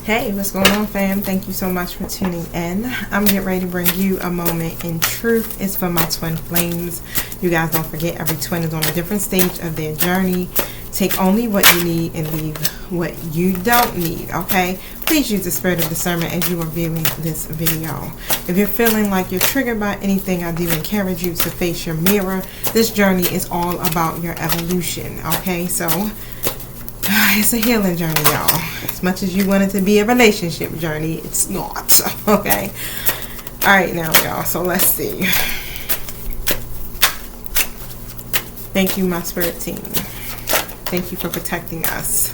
Hey, what's going on, fam? Thank you so much for tuning in. I'm getting ready to bring you a moment in truth. It's for my twin flames. You guys don't forget, every twin is on a different stage of their journey. Take only what you need and leave what you don't need, okay? Please use the spirit of discernment as you are viewing this video. If you're feeling like you're triggered by anything, I do encourage you to face your mirror. This journey is all about your evolution, okay? So it's a healing journey, y'all. As much as you want it to be a relationship journey, it's not, okay? All right, now, y'all, so let's see. Thank you, my spirit team. Thank you for protecting us.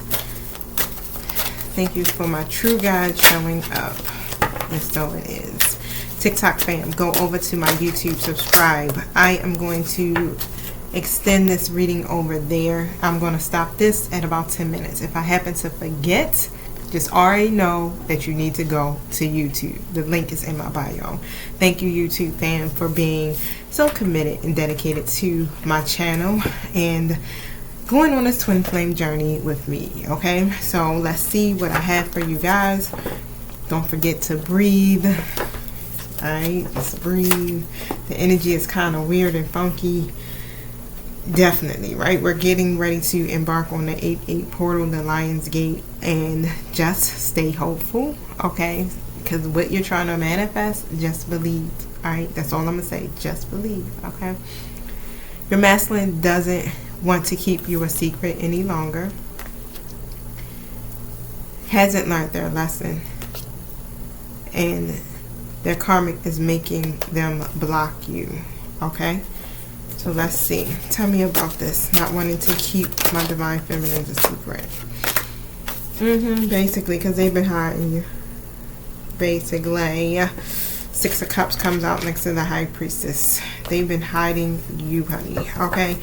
Thank you for my true guide showing up. And so it is. TikTok fam, go over to my YouTube, subscribe. I am going to extend this reading over there. I'm going to stop this at about 10 minutes. If I happen to forget, just already know that you need to go to YouTube. The link is in my bio. Thank you, YouTube fam, for being so committed and dedicated to my channel and going on this twin flame journey with me. Okay, so let's see what I have for you guys. Don't forget to breathe. Alright, just breathe. The energy is kind of weird and funky. Definitely, right? We're getting ready to embark on the 8-8 portal, the Lion's Gate, and just stay hopeful, okay? Because what you're trying to manifest, just believe, all right? That's all I'm going to say. Just believe, okay? Your masculine doesn't want to keep you a secret any longer. Hasn't learned their lesson. And their karmic is making them block you, okay? So let's see. Tell me about this. Not wanting to keep my divine feminine a secret. Basically, because they've been hiding you. Basically, Six of Cups comes out next to the High Priestess. They've been hiding you, honey. Okay.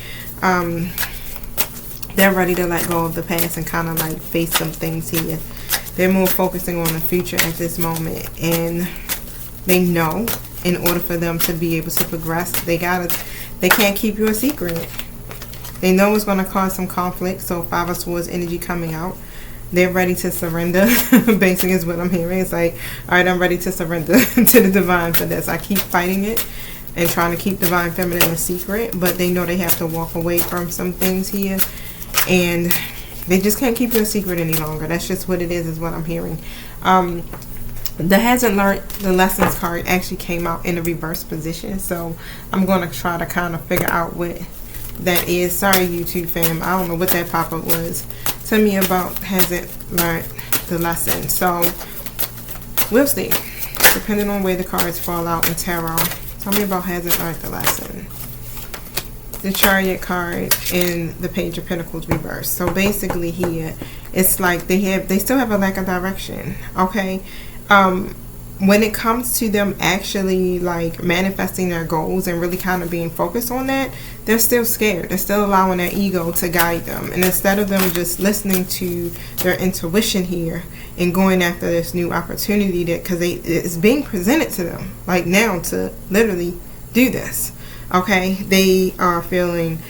They're ready to let go of the past and kind of like face some things here. They're more focusing on the future at this moment, and they know in order for them to be able to progress, they can't keep you a secret. They know it's going to cause some conflict. So 5 of Swords energy coming out. They're ready to surrender. Basically is what I'm hearing. It's like, all right, I'm ready to surrender to the divine for this. I keep fighting it and trying to keep divine feminine a secret, but they know they have to walk away from some things here, and they just can't keep you a secret any longer. That's just what it is what I'm hearing. The hasn't learned the lessons card actually came out in a reverse position, so I'm going to try to kind of figure out what that is. Sorry, YouTube fam, I don't know what that pop-up was. Tell me about hasn't learned the lesson. So we'll see, depending on where the cards fall out in tarot. Tell me about hasn't learned the lesson. The Chariot card in the Page of Pentacles reverse. So basically here, it's like they still have a lack of direction, okay? When it comes to them actually like manifesting their goals and really kind of being focused on that, they're still scared. They're still allowing their ego to guide them. And instead of them just listening to their intuition here and going after this new opportunity that, because it's being presented to them like now to literally do this, okay, they are feeling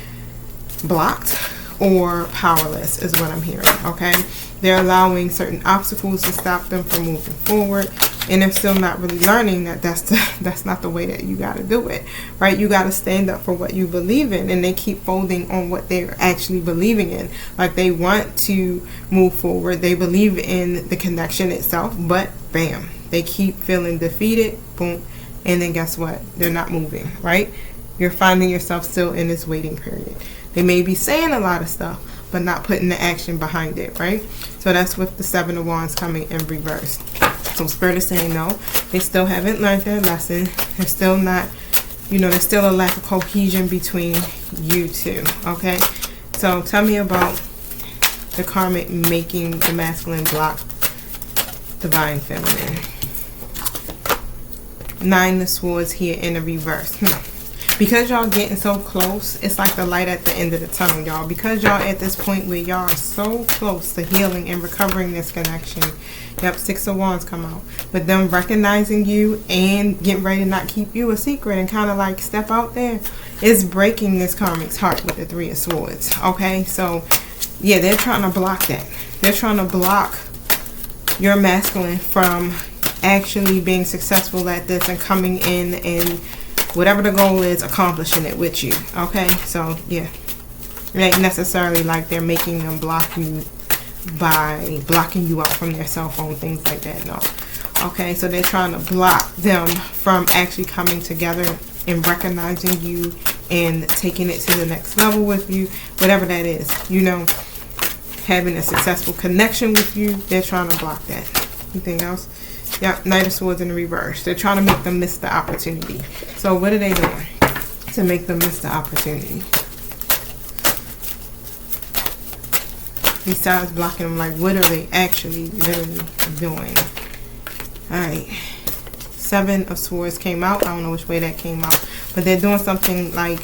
blocked or powerless is what I'm hearing, okay? They're allowing certain obstacles to stop them from moving forward, and they're still not really learning that that's not the way that you got to do it, right? You got to stand up for what you believe in, and they keep folding on what they're actually believing in. Like, they want to move forward, they believe in the connection itself, but bam, they keep feeling defeated, boom, and then guess what? They're not moving, right? You're finding yourself still in this waiting period. They may be saying a lot of stuff, but not putting the action behind it, right? So that's with the 7 of Wands coming in reverse. So Spirit is saying no, they still haven't learned their lesson. They're still not, there's still a lack of cohesion between you two, okay? So tell me about the karmic making the masculine block divine feminine. 9 of Swords here in the reverse. Because y'all getting so close, it's like the light at the end of the tunnel, y'all. Because y'all at this point where y'all are so close to healing and recovering this connection. Yep, 6 of Wands come out. But them recognizing you and getting ready to not keep you a secret and kind of like step out there is breaking this karmic's heart with the 3 of Swords. Okay, so yeah, they're trying to block that. They're trying to block your masculine from actually being successful at this and coming in and whatever the goal is, accomplishing it with you. Okay, so yeah, it ain't necessarily like they're making them block you by blocking you out from their cell phone, things like that. No. Okay, so they're trying to block them from actually coming together and recognizing you and taking it to the next level with you, whatever that is, you know, having a successful connection with you. They're trying to block that. Anything else? Yep, Knight of Swords in the reverse. They're trying to make them miss the opportunity. So what are they doing to make them miss the opportunity? Besides blocking them, like, what are they actually literally doing? Alright. 7 of Swords came out. I don't know which way that came out. But they're doing something like,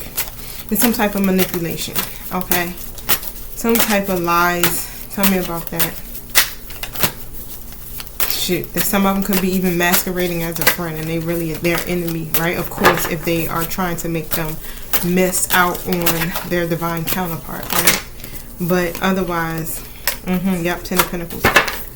it's some type of manipulation. Okay? Some type of lies. Tell me about that. Shoot. That some of them could be even masquerading as a friend and they really are their enemy, right? Of course, if they are trying to make them miss out on their divine counterpart, right? But otherwise, yep, 10 of Pentacles.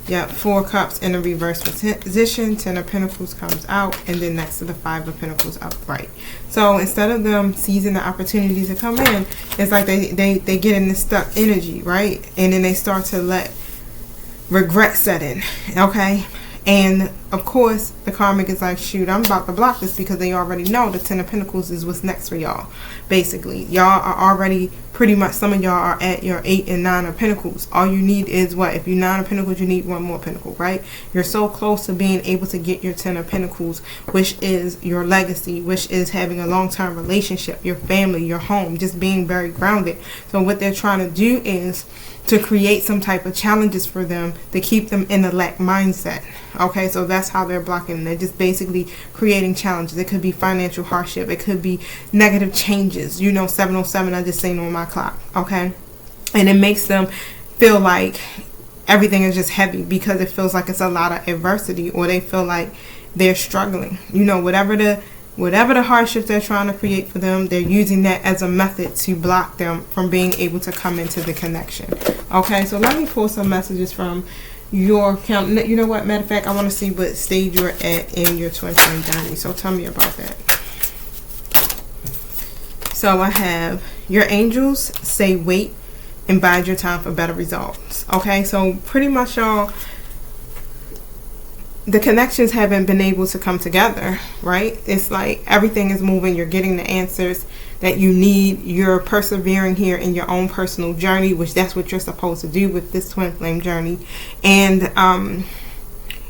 Yep, 4 Cups in a reverse position. 10 of Pentacles comes out, and then next to the 5 of Pentacles upright. So instead of them seizing the opportunities to come in, it's like they get in this stuck energy, right? And then they start to let regret set in, okay? And of course, the karmic is like, shoot, I'm about to block this because they already know the 10 of Pentacles is what's next for y'all. Basically, y'all are already pretty much, some of y'all are at your 8 and 9 of Pentacles. All you need is what? If you're 9 of Pentacles, you need 1 more Pentacle, right? You're so close to being able to get your 10 of Pentacles, which is your legacy, which is having a long-term relationship, your family, your home, just being very grounded. So what they're trying to do is to create some type of challenges for them to keep them in a lack mindset. Okay, so that's how they're blocking. They're just basically creating challenges. It could be financial hardship. It could be negative changes. You know, 707, I just seen on my clock. Okay, and it makes them feel like everything is just heavy because it feels like it's a lot of adversity, or they feel like they're struggling. You know, whatever the hardships they're trying to create for them, they're using that as a method to block them from being able to come into the connection. Okay, so let me pull some messages from your count. You know what, matter of fact, I want to see what stage you're at in your twin flame journey. So tell me about that. So I have your angels say wait and bide your time for better results. Okay, so pretty much y'all, the connections haven't been able to come together, right? It's like everything is moving. You're getting the answers that you need. You're persevering here in your own personal journey, which that's what you're supposed to do with this twin flame journey. And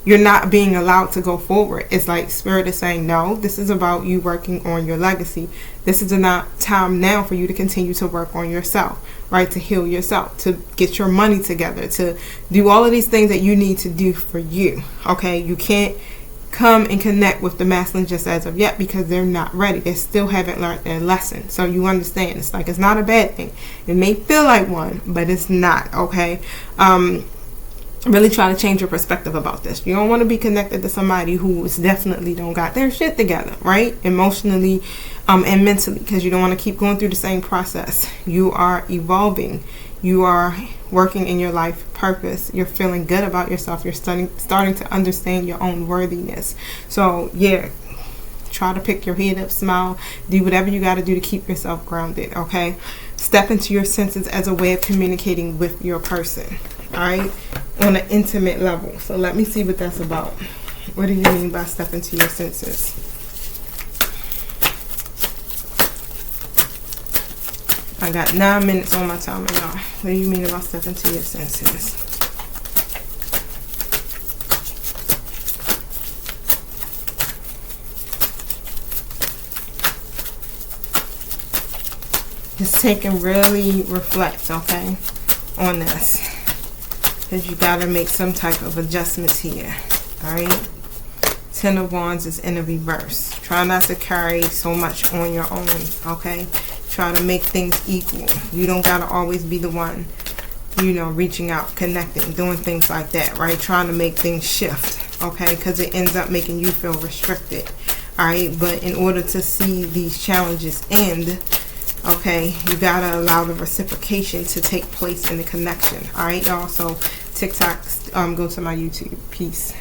you're not being allowed to go forward. It's like Spirit is saying, no, this is about you working on your legacy. This is not time now for you to continue to work on yourself, right? To heal yourself, to get your money together, to do all of these things that you need to do for you. Okay, you can't come and connect with the masculine just as of yet because they're not ready. They still haven't learned their lesson. So you understand, it's like, it's not a bad thing. It may feel like one, but it's not. Okay, really try to change your perspective about this. You don't want to be connected to somebody who is definitely don't got their shit together, right? Emotionally and mentally, because you don't want to keep going through the same process. You are evolving. You are working in your life purpose. You're feeling good about yourself. You're starting to understand your own worthiness. So yeah, try to pick your head up, smile, do whatever you got to do to keep yourself grounded. Okay, step into your senses as a way of communicating with your person. All right, on an intimate level. So let me see what that's about. What do you mean by step into your senses? I got 9 minutes on my timer, y'all. What do you mean about step into your senses? Just take and really reflect, okay, on this. Because you got to make some type of adjustments here. Alright. 10 of Wands is in a reverse. Try not to carry so much on your own. Okay. Try to make things equal. You don't got to always be the one, you know, reaching out, connecting, doing things like that. Right. Trying to make things shift. Okay. Because it ends up making you feel restricted. Alright. But in order to see these challenges end, okay, you gotta allow the reciprocation to take place in the connection. All right, y'all. So TikTok, go to my YouTube. Peace.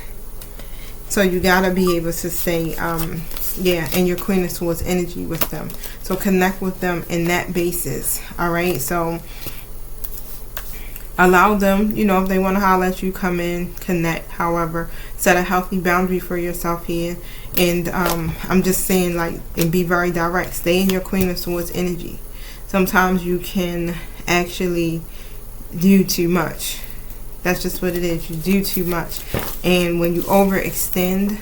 So you gotta be able to stay, yeah, in your Queen of Swords energy with them. So connect with them in that basis. All right. So allow them, you know, if they want to holler at you, come in, connect. However, set a healthy boundary for yourself here. And I'm just saying, like, and be very direct. Stay in your Queen of Swords energy. Sometimes you can actually do too much. That's just what it is. You do too much. And when you overextend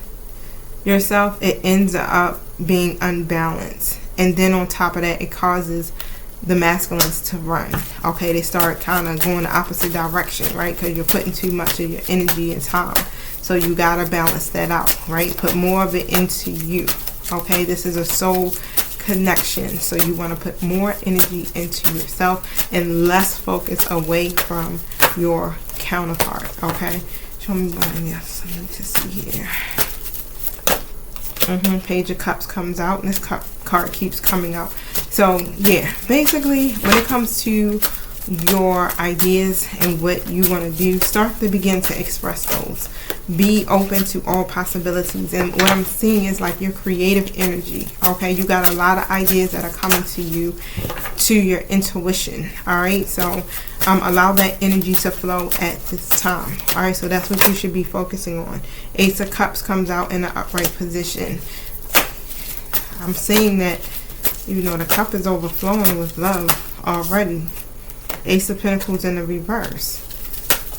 yourself, it ends up being unbalanced. And then on top of that, it causes the masculines to run. Okay, they start kind of going the opposite direction, right? Because you're putting too much of your energy and time. So you got to balance that out, right? Put more of it into you. Okay, this is a soul connection. So you want to put more energy into yourself and less focus away from your counterpart. Okay, show me one. Yes, I need to see here. Page of Cups comes out, and this card keeps coming out. So yeah, basically when it comes to your ideas and what you want to do, start to begin to express those. Be open to all possibilities. And what I'm seeing is like your creative energy. Okay, you got a lot of ideas that are coming to you, to your intuition. All right, so allow that energy to flow at this time. All right, so that's what you should be focusing on. Ace of Cups comes out in the upright position. I'm seeing that, you know, the cup is overflowing with love already. Ace of Pentacles in the reverse.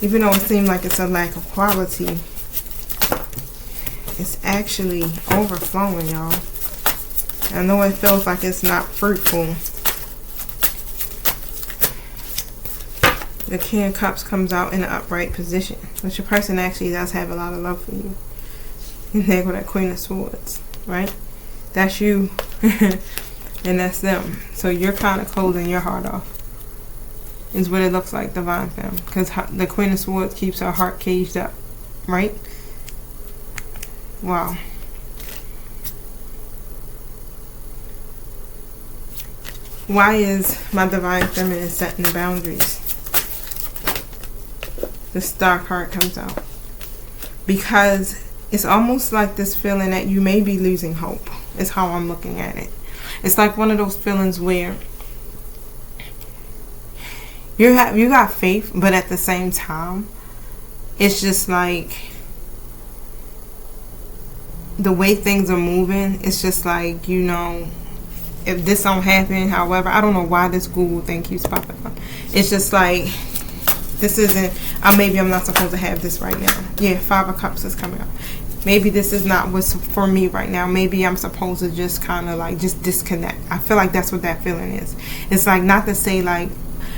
Even though it seems like it's a lack of quality, it's actually overflowing, y'all. I know it feels like it's not fruitful. The King of Cups comes out in the upright position, but your person actually does have a lot of love for you. And there go that Queen of Swords, right? That's you, and that's them. So you're kind of closing your heart off, is what it looks like, Divine Femme, because the Queen of Swords keeps her heart caged up, right? Wow. Why is my Divine Feminine setting boundaries? The Star card comes out. Because it's almost like this feeling that you may be losing hope, is how I'm looking at it. It's like one of those feelings where you got faith, but at the same time, it's just like the way things are moving. It's just like, you know, if this don't happen, however, I don't know why this Google thing keeps popping up. It's just like, this isn't, maybe I'm not supposed to have this right now. Yeah, Five of Cups is coming up. Maybe this is not what's for me right now. Maybe I'm supposed to just kind of like just disconnect. I feel like that's what that feeling is. It's like, not to say like,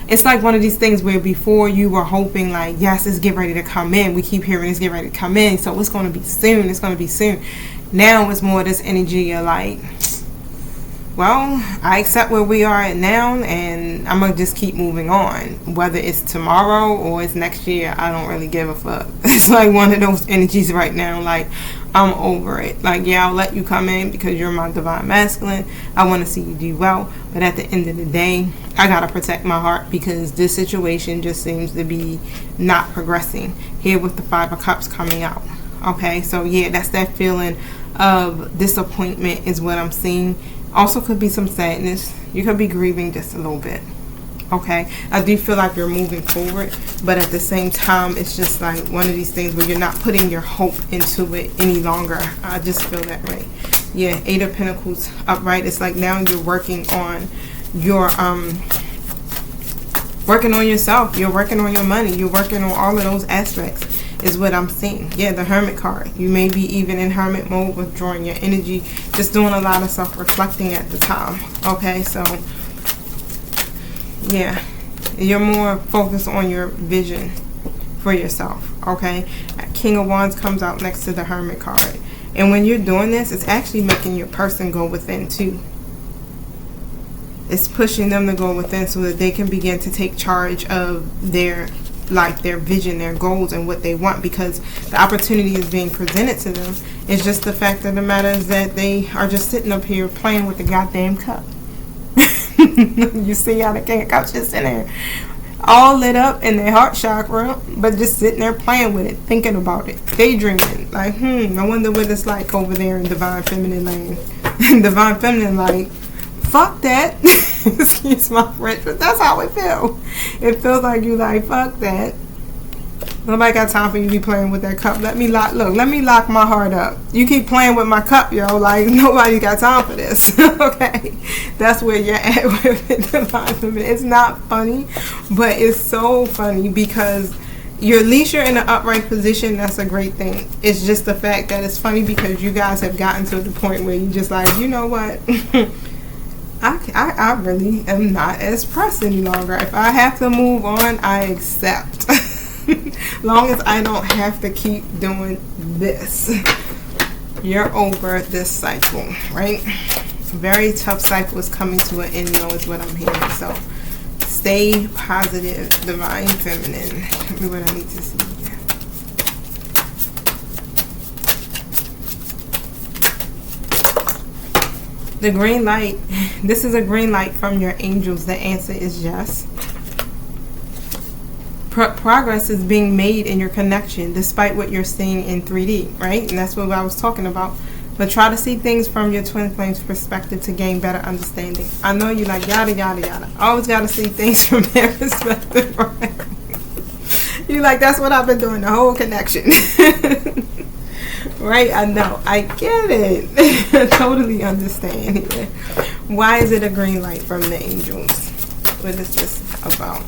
it's like one of these things where before you were hoping like, yes, it's getting ready to come in. We keep hearing it's getting ready to come in. So it's going to be soon. It's going to be soon. Now it's more this energy of like, well, I accept where we are at now, and I'm going to just keep moving on. Whether it's tomorrow or it's next year, I don't really give a fuck. It's like one of those energies right now. Like, I'm over it. Like, yeah, I'll let you come in because you're my Divine Masculine. I want to see you do well. But at the end of the day, I got to protect my heart because this situation just seems to be not progressing. Here with the Five of Cups coming out. Okay, so yeah, that's that feeling of disappointment is what I'm seeing. Also could be some sadness. You could be grieving just a little bit. Okay, I do feel like you're moving forward, but at the same time, it's just like one of these things where you're not putting your hope into it any longer. I just feel that way. Yeah, Eight of Pentacles upright. It's like now you're working on your working on yourself. You're working on your money. You're working on all of those aspects. Is what I'm seeing. Yeah, the Hermit card. You may be even in hermit mode, withdrawing your energy, just doing a lot of self-reflecting at the time. Okay, so yeah, you're more focused on your vision for yourself. Okay, King of Wands comes out next to the Hermit card, and when you're doing this, it's actually making your person go within too. It's pushing them to go within so that they can begin to take charge of their their vision, their goals, and what they want, because the opportunity is being presented to them. It's just the fact of the matter is that they are just sitting up here playing with the goddamn cup. You see how the King of Cups just in there all lit up in their heart chakra, but just sitting there playing with it, thinking about it, daydreaming. Like, I wonder what it's like over there in Divine Feminine land. Divine Feminine, like, fuck that. Excuse my French, but that's how it feels. It feels like you like, fuck that. Nobody got time for you to be playing with that cup. Let me lock my heart up. You keep playing with my cup, yo. Like, nobody got time for this. Okay? That's where you're at with it, Divine Feminine. It's not funny, but it's so funny because at least you're in an upright position. That's a great thing. It's just the fact that it's funny because you guys have gotten to the point where you just like, you know what? I really am not as pressed any longer. If I have to move on, I accept. Long as I don't have to keep doing this. You're over this cycle, right? Very tough cycle is coming to an end, though, is what I'm hearing. So stay positive, Divine Feminine. Tell me what I need to see here. The green light. This is a green light from your angels. The answer is yes. Progress is being made in your connection despite what you're seeing in 3D, right? And that's what I was talking about. But try to see things from your twin flame's perspective to gain better understanding. I know you like yada yada yada. Always got to see things from their perspective, right? You like, that's what I've been doing the whole connection. Right? I know. I get it. I totally understand here. Why is it a green light from the angels? What is this about?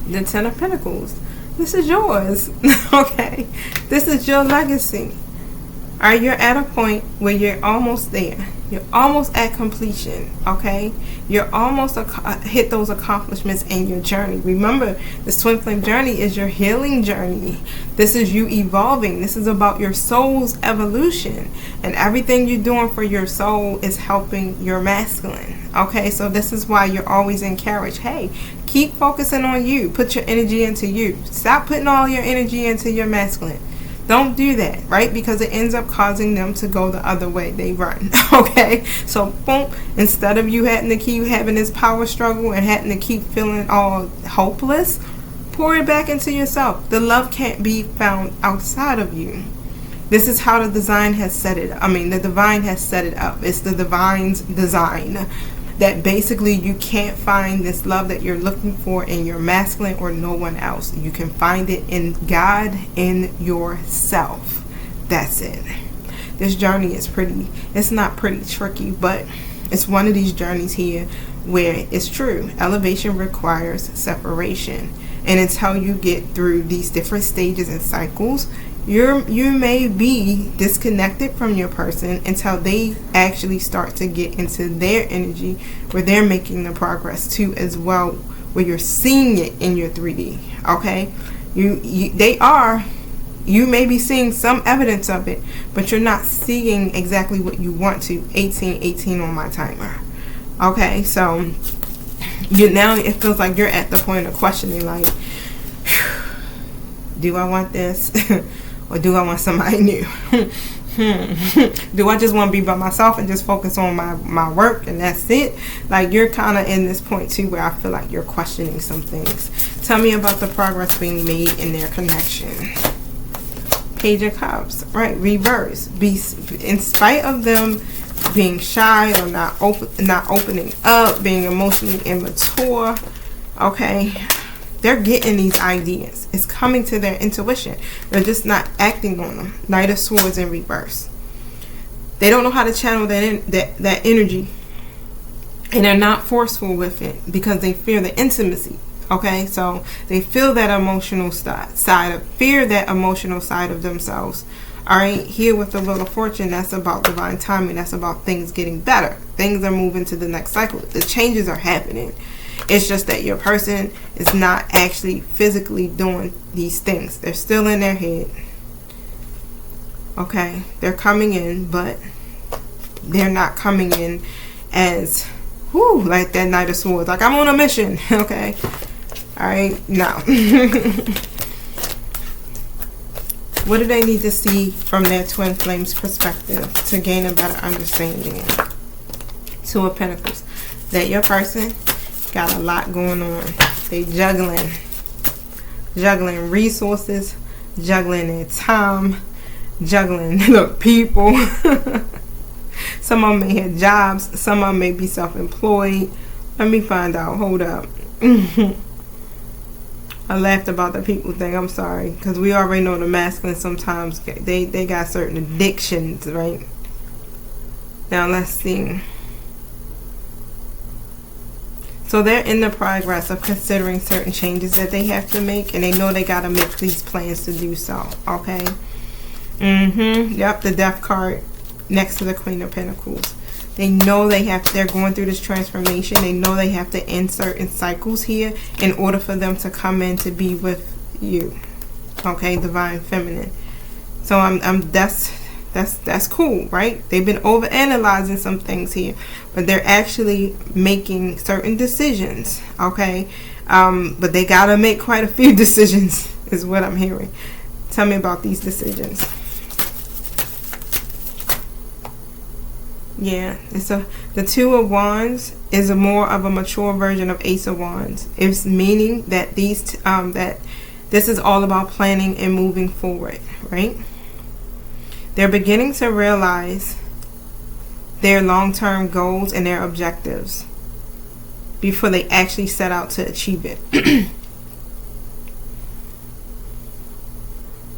The Ten of Pentacles. This is yours. Okay? This is your legacy. Alright, you're at a point where you're almost there. You're almost at completion. Okay? You're almost hit those accomplishments in your journey. Remember, this twin flame journey is your healing journey. This is you evolving. This is about your soul's evolution. And everything you're doing for your soul is helping your masculine. Okay? So this is why you're always encouraged. Hey, keep focusing on you. Put your energy into you. Stop putting all your energy into your masculine. Don't do that, right? Because it ends up causing them to go the other way. They run. Okay? So, boom, instead of you having to keep having this power struggle and having to keep feeling all hopeless, pour it back into yourself. The love can't be found outside of you. This is how the design has set it up. The divine has set it up. It's the divine's design. That basically you can't find this love that you're looking for in your masculine or no one else. You can find it in God, in yourself. That's it. This journey is it's not pretty tricky, but it's one of these journeys here where it's true. Elevation requires separation. And until you get through these different stages and cycles, you may be disconnected from your person until they actually start to get into their energy where they're making the progress too as well, where you're seeing it in your 3D. Okay? You may be seeing some evidence of it, but you're not seeing exactly what you want to. 18 on my timer. Okay? So now it feels like you're at the point of questioning, like, do I want this? Or do I want somebody new? Do I just want to be by myself and just focus on my work and that's it? Like, you're kind of in this point too where I feel like you're questioning some things. Tell me about the progress being made in their connection. Page of Cups, right? Reverse. In spite of them being shy or not opening up, being emotionally immature, okay, they're getting these ideas. It's coming to their intuition. They're just not acting on them. Knight of Swords in reverse. They don't know how to channel that energy. And they're not forceful with it because they fear the intimacy. Okay? So they feel that emotional fear that emotional side of themselves. Alright? Here with the Wheel of Fortune, that's about divine timing. That's about things getting better. Things are moving to the next cycle. The changes are happening. It's just that your person is not actually physically doing these things. They're still in their head. Okay? They're coming in, but they're not coming in as, like that Knight of Swords. Like, I'm on a mission. Okay? Alright? No. What do they need to see from their twin flame's perspective to gain a better understanding? Two of Pentacles. That your person got a lot going on. They juggling resources, juggling their time, juggling the people. Some of them may have jobs, some of them may be self-employed. Let me find out. Hold up. I laughed about the people thing. I'm sorry, because we already know the masculine sometimes they got certain addictions, right? Now let's see. So they're in the progress of considering certain changes that they have to make, and they know they got to make these plans to do so. Okay. Yep, the Death card next to the Queen of Pentacles. They know they're going through this transformation. They know they have to end certain cycles here in order for them to come in to be with you. Okay, Divine Feminine. So that's cool, right? They've been overanalyzing some things here, but they're actually making certain decisions. Okay, but they gotta make quite a few decisions, is what I'm hearing. Tell me about these decisions. Yeah, the Two of Wands is more of a mature version of Ace of Wands. It's meaning that that this is all about planning and moving forward, right? They're beginning to realize their long-term goals and their objectives before they actually set out to achieve it.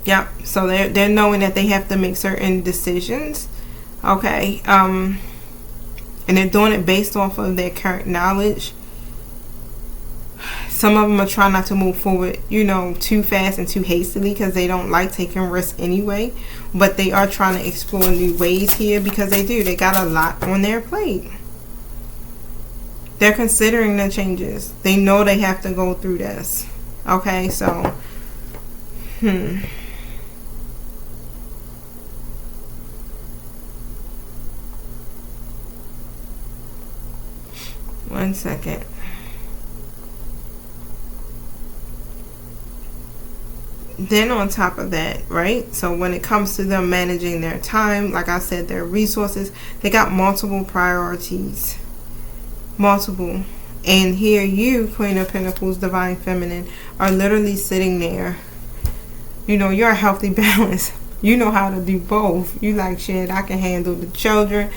Yep. So they're knowing that they have to make certain decisions. Okay, and they're doing it based off of their current knowledge. Some of them are trying not to move forward, too fast and too hastily, because they don't like taking risks anyway. But they are trying to explore new ways here, because they got a lot on their plate. They're considering the changes. They know they have to go through this. Okay, so one second. Then on top of that, right? So when it comes to them managing their time, like I said, their resources, they got multiple priorities. Multiple. And here you, Queen of Pentacles, Divine Feminine, are literally sitting there. You're a healthy balance. You know how to do both. You like, shit, I can handle the children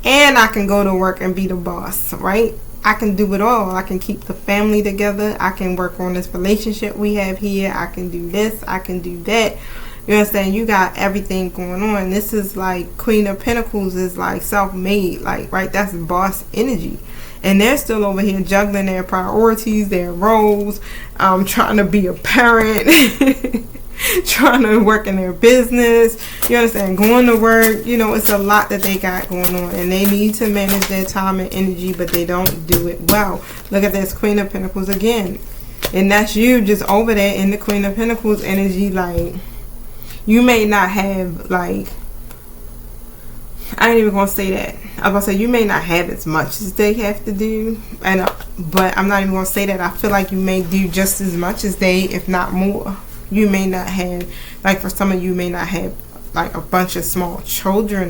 and I can go to work and be the boss, right? I can do it all. I can keep the family together. I can work on this relationship we have here. I can do this. I can do that. You understand? You got everything going on. This is like Queen of Pentacles is like self-made, like, right? That's boss energy. And they're still over here juggling their priorities, their roles, trying to be a parent, trying to work in their business. You understand? Going to work. It's a lot that they got going on, and they need to manage their time and energy, but they don't do it well. Look at this Queen of Pentacles again, and that's you just over there in the Queen of Pentacles energy. Like, you may not have, like, I ain't even gonna say that. I'm gonna say you may not have as much as they have to do, but I'm not even gonna say that. I feel like you may do just as much as they, if not more. You may not have, like, for some of you may not have like a bunch of small children,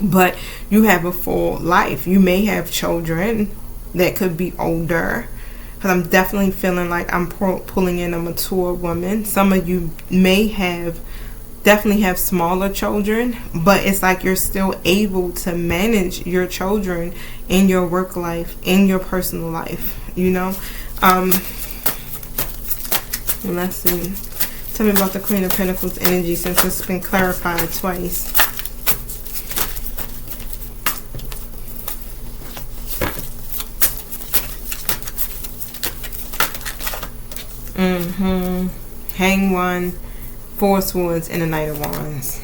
but you have a full life. You may have children that could be older, because I'm definitely feeling like I'm pulling in a mature woman. Some of you may definitely have smaller children, but it's like you're still able to manage your children in your work life, in your personal life, let's see. Tell me about the Queen of Pentacles energy, since it's been clarified twice. Hang One, Four of Swords, and a Knight of Wands.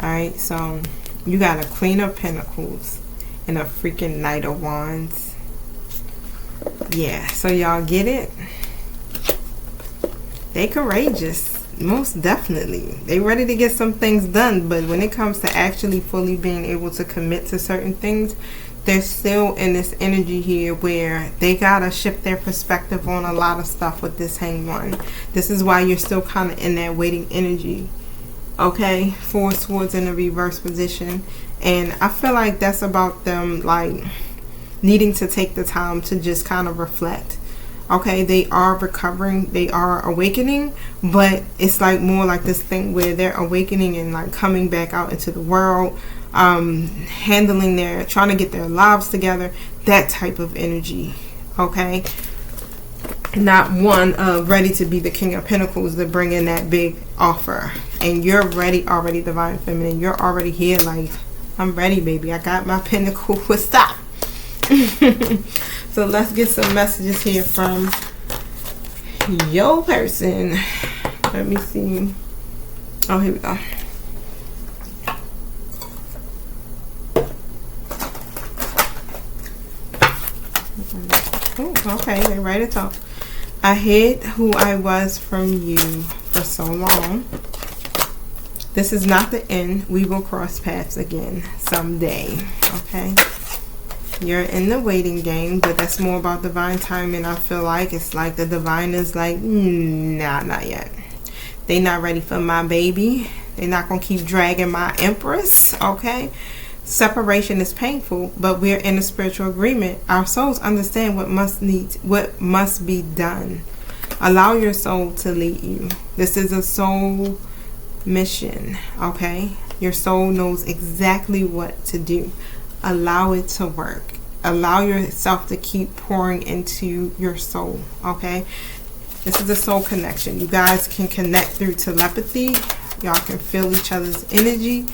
Alright, so you got a Queen of Pentacles and a freaking Knight of Wands. Yeah, so y'all get it? They courageous, most definitely. They ready to get some things done, but when it comes to actually fully being able to commit to certain things, they're still in this energy here where they gotta shift their perspective on a lot of stuff with this Hang One. This is why you're still kind of in that waiting energy. Okay, Four of Swords in the reverse position, and I feel like that's about them, like, needing to take the time to just kind of reflect. Okay, they are recovering, they are awakening, but it's like more like this thing where they're awakening and like coming back out into the world, handling trying to get their lives together, that type of energy. Okay, not one ready to be the King of Pentacles to bring in that big offer, and you're ready already, Divine Feminine. You're already here, like, I'm ready, baby. I got my pinnacle. What's up? So let's get some messages here from your person. Let me see. Oh, here we go. Oh, okay, they write it up. I hid who I was from you for so long. This is not the end. We will cross paths again someday. Okay. You're in the waiting game, but that's more about divine timing. I feel like it's like the divine is like, nah, not yet. They not ready for my baby. They're not going to keep dragging my empress. Okay. Separation is painful, but we're in a spiritual agreement. Our souls understand what must be done. Allow your soul to lead you. This is a soul mission. Okay. Your soul knows exactly what to do. Allow it to work. Allow yourself to keep pouring into your soul. Okay. This is a soul connection. You guys can connect through telepathy. Y'all can feel each other's energy.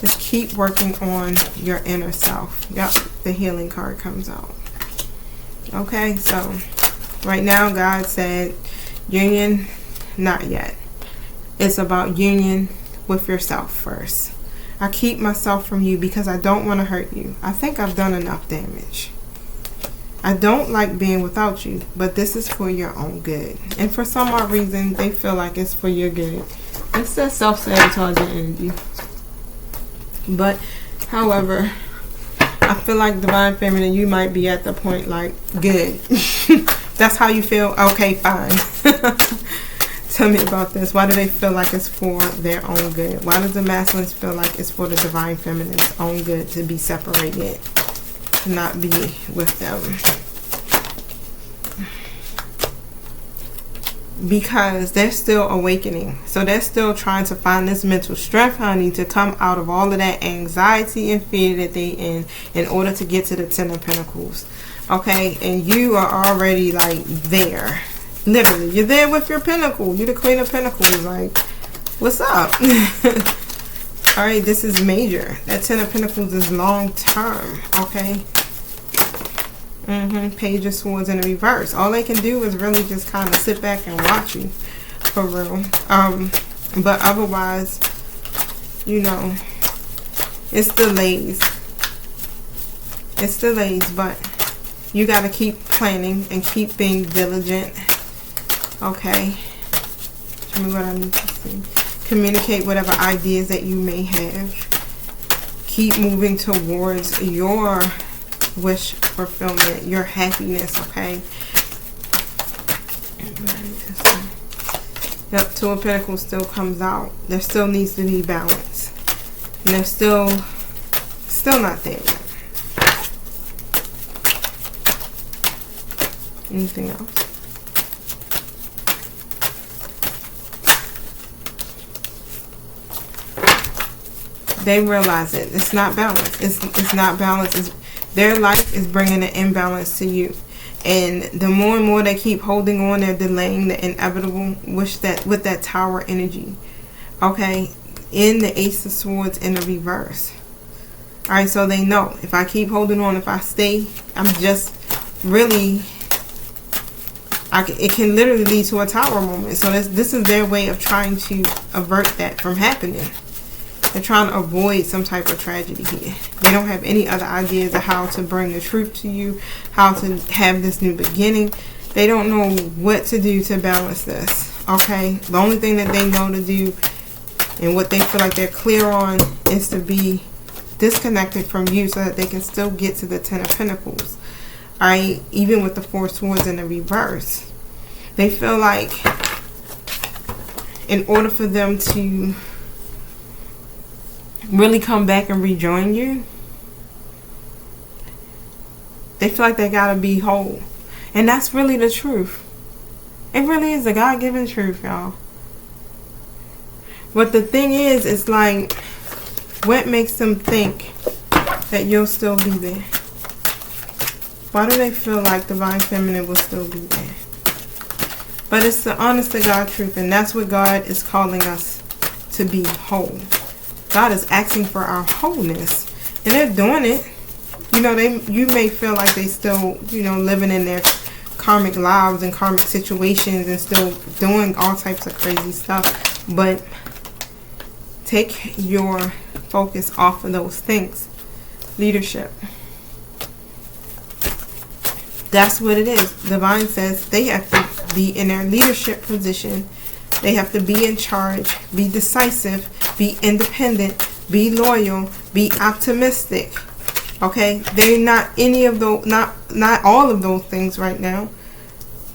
Just keep working on your inner self. Yep. The healing card comes out. Okay. So right now, God said union, not yet. It's about union with yourself first. I keep myself from you because I don't want to hurt you. I think I've done enough damage. I don't like being without you, but this is for your own good. And for some odd reason, they feel like it's for your good. It's that self-sabotaging energy. But, however, I feel like Divine Feminine, you might be at the point like, good. That's how you feel? Okay, fine. Tell me about this. Why do they feel like it's for their own good? Why does the masculines feel like it's for the Divine Feminine's own good to be separated, to not be with them? Because they're still awakening. So they're still trying to find this mental strength, honey, to come out of all of that anxiety and fear that they in order to get to the Ten of Pentacles. Okay, and you are already like there. Literally, you're there with your pinnacle. You're the Queen of Pentacles. Like, what's up? Alright, this is major. That Ten of Pentacles is long term. Okay. Page of Swords in the reverse. All they can do is really just kind of sit back and watch you. For real. But otherwise, you know, it's delays. It's delays, but you got to keep planning and keep being diligent. Okay. Tell me what I need to see. Communicate whatever ideas that you may have. Keep moving towards your wish fulfillment, your happiness, okay? Yep, Two of Pentacles still comes out. There still needs to be balance. And they're still not there yet. Anything else? They realize it. It's not balanced. It's not balanced. Their life is bringing an imbalance to you. And the more and more they keep holding on, they're delaying the inevitable with that Tower energy. Okay? In the Ace of Swords in the reverse. Alright, so they know. If I keep holding on, if I stay, I'm just really... it can literally lead to a Tower moment. So this is their way of trying to avert that from happening. They're trying to avoid some type of tragedy here. They don't have any other ideas of how to bring the truth to you, how to have this new beginning. They don't know what to do to balance this. Okay? The only thing that they know to do and what they feel like they're clear on is to be disconnected from you so that they can still get to the Ten of Pentacles. Alright? Even with the Four Swords in the reverse. They feel like in order for them to really come back and rejoin you, They feel like they gotta be whole. And that's really the truth. It really is a God-given truth, y'all. But the thing is, it's like, what makes them think that you'll still be there? Why do they feel like Divine Feminine will still be there? But it's the honest to God truth, and that's what God is calling us to be whole. God is asking for our wholeness, and they're doing it. You know, you may feel like they still, you know, living in their karmic lives and karmic situations and still doing all types of crazy stuff, but take your focus off of those things. Leadership. That's what it is. Divine says they have to be in their leadership position. They have to be in charge, be decisive, be independent, be loyal, be optimistic. Okay? They're not any of those, not all of those things right now.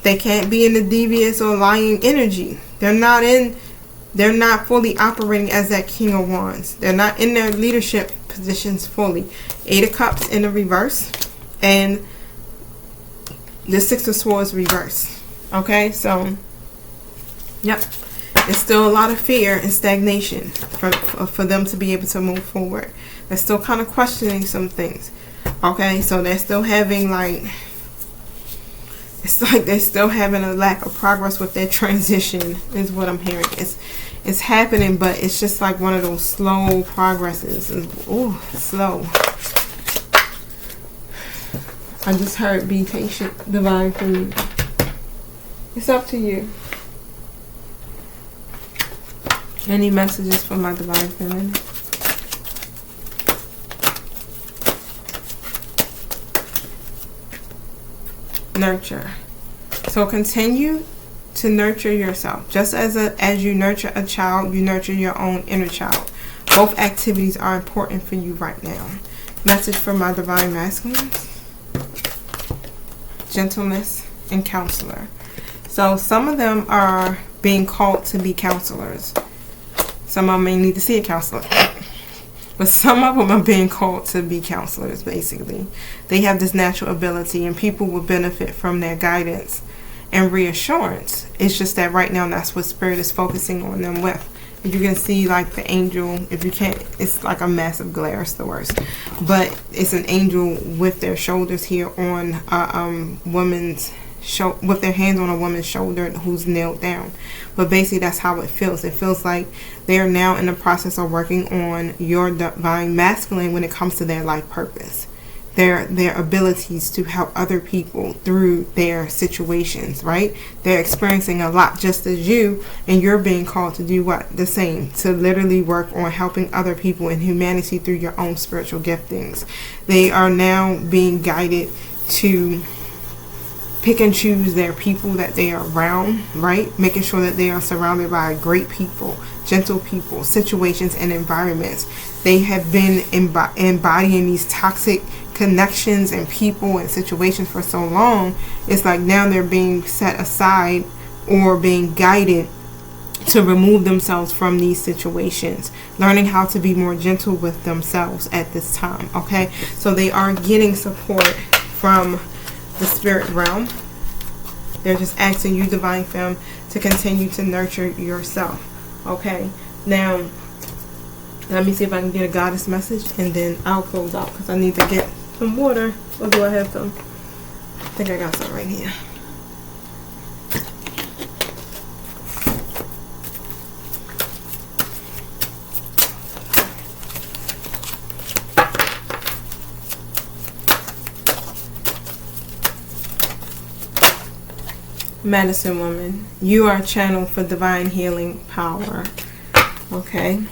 They can't be in the devious or lying energy. They're not fully operating as that King of Wands. They're not in their leadership positions fully. 8 of Cups in the reverse, and the 6 of Swords reverse. Okay, so yep, there's still a lot of fear and stagnation for them to be able to move forward. They're still kind of questioning some things. Okay, so they're still having it's like they're still having a lack of progress with their transition, is what I'm hearing. It's happening, but it's just like one of those slow progresses. Ooh, slow. I just heard be patient, Divine Feminine. It's up to you. Any messages from my Divine Feminine? Nurture. So continue to nurture yourself. Just as you nurture a child, you nurture your own inner child. Both activities are important for you right now. Message for my Divine Masculines. Gentleness and counselor. So some of them are being called to be counselors. Some of them may need to see a counselor. But some of them are being called to be counselors, basically. They have this natural ability, and people will benefit from their guidance and reassurance. It's just that right now that's what Spirit is focusing on them with. If you can see like the angel, if you can't, it's like a massive glare, it's the worst. But it's an angel with their shoulders here on a woman's with their hands on a woman's shoulder who's knelt down. But basically that's how it feels. It feels like they are now in the process of working on your Divine Masculine when it comes to their life purpose. Their abilities to help other people through their situations, right? They're experiencing a lot just as you, and you're being called to do what? The same. To literally work on helping other people in humanity through your own spiritual giftings. They are now being guided to pick and choose their people that they are around, right? Making sure that they are surrounded by great people, gentle people, situations and environments. They have been embodying these toxic connections and people and situations for so long. It's like now they're being set aside or being guided to remove themselves from these situations, learning how to be more gentle with themselves at this time. Okay, so they are getting support from the spirit realm. They're just asking you, Divine Femme, to continue to nurture yourself. Okay, now let me see if I can get a goddess message, and then I'll close out because I need to get some water. Or do I have some? I think I got some right here. Medicine Woman, you are a channel for divine healing power. Okay.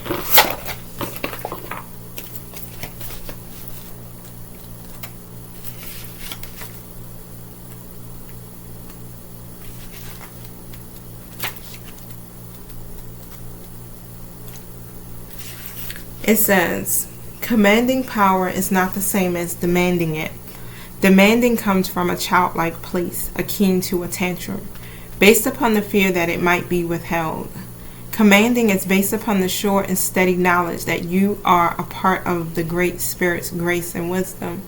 It says, commanding power is not the same as demanding it. Demanding comes from a childlike place, akin to a tantrum, based upon the fear that it might be withheld. Commanding is based upon the sure and steady knowledge that you are a part of the Great Spirit's grace and wisdom.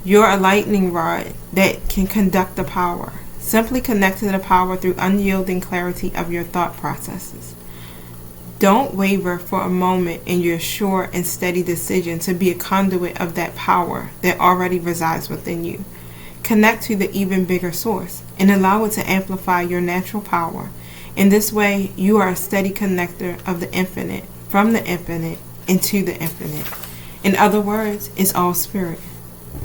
You're a lightning rod that can conduct the power. Simply connect to the power through unyielding clarity of your thought processes. Don't waver for a moment in your sure and steady decision to be a conduit of that power that already resides within you. Connect to the even bigger source and allow it to amplify your natural power. In this way, you are a steady connector of the infinite, from the infinite into the infinite. In other words, it's all spirit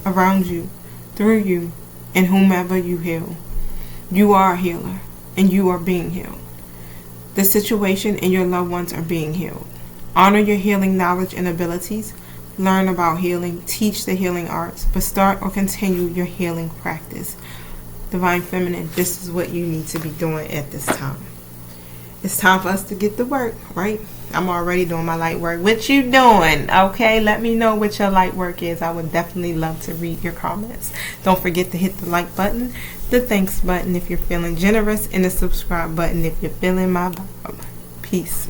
around you, through you, and whomever you heal. You are a healer, and you are being healed. The situation and your loved ones are being healed. Honor your healing knowledge and abilities. Learn about healing. Teach the healing arts, but start or continue your healing practice. Divine Feminine, this is what you need to be doing at this time. It's time for us to get to work, right? I'm already doing my light work. What you doing? Okay, let me know what your light work is. I would definitely love to read your comments. Don't forget to hit the like button, the thanks button if you're feeling generous, and the subscribe button if you're feeling my vibe. Peace.